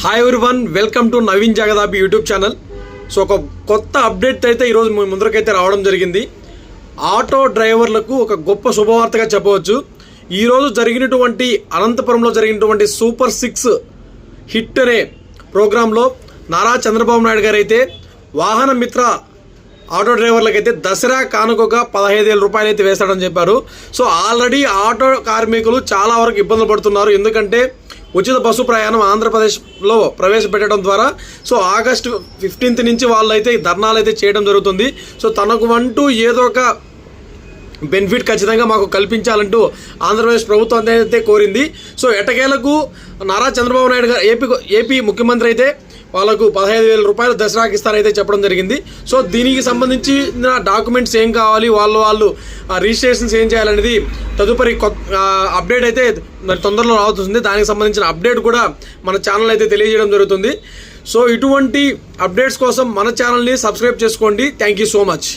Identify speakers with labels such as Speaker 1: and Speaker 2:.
Speaker 1: Hi everyone, welcome to Naveen Jagadapi YouTube channel. So ఒక కొత్త update అయితే ఈరోజు మీ ముందరకైతే రావడం జరిగింది. ఆటో డ్రైవర్లకు ఒక గొప్ప శుభవార్తగా చెప్పవచ్చు. ఈరోజు జరిగినటువంటి అనంతపురంలో జరిగినటువంటి సూపర్ 6 హిట్ అనే ప్రోగ్రాంలో నారా చంద్రబాబు నాయుడు గారు అయితే వాహన మిత్ర ఆటో డ్రైవర్లకైతే దసరా కానుకగా 15,000 రూపాయలు అయితే వేస్తాడని చెప్పారు. సో ఆల్రెడీ ఆటో కార్మికులు చాలా వరకు ఇబ్బందులు పడుతున్నారు. ఎందుకంటే ఉచిత బస్సు ప్రయాణం ఆంధ్రప్రదేశ్లో ప్రవేశపెట్టడం ద్వారా సో ఆగస్టు 15th నుంచి వాళ్ళు అయితే ధర్నాలు అయితే చేయడం జరుగుతుంది. సో తనకు అంటూ ఏదో ఒక బెనిఫిట్ ఖచ్చితంగా మాకు కల్పించాలంటూ ఆంధ్రప్రదేశ్ ప్రభుత్వం అయితే కోరింది. సో ఎటకేలకు నారా చంద్రబాబు నాయుడు గారు ఏపీ ముఖ్యమంత్రి అయితే వాళ్ళకు 15,000 రూపాయలు దసరాకి ఇస్తారైతే చెప్పడం జరిగింది. సో దీనికి సంబంధించిన డాక్యుమెంట్స్ ఏం కావాలి, వాళ్ళు రిజిస్ట్రేషన్స్ ఏం చేయాలనేది తదుపరి అప్డేట్ అయితే మరి తొందరలో రావుతుంది. దానికి సంబంధించిన అప్డేట్ కూడా మన ఛానల్ అయితే తెలియజేయడం జరుగుతుంది. సో ఇటువంటి అప్డేట్స్ కోసం మన ఛానల్ని సబ్స్క్రైబ్ చేసుకోండి. Thank you so much.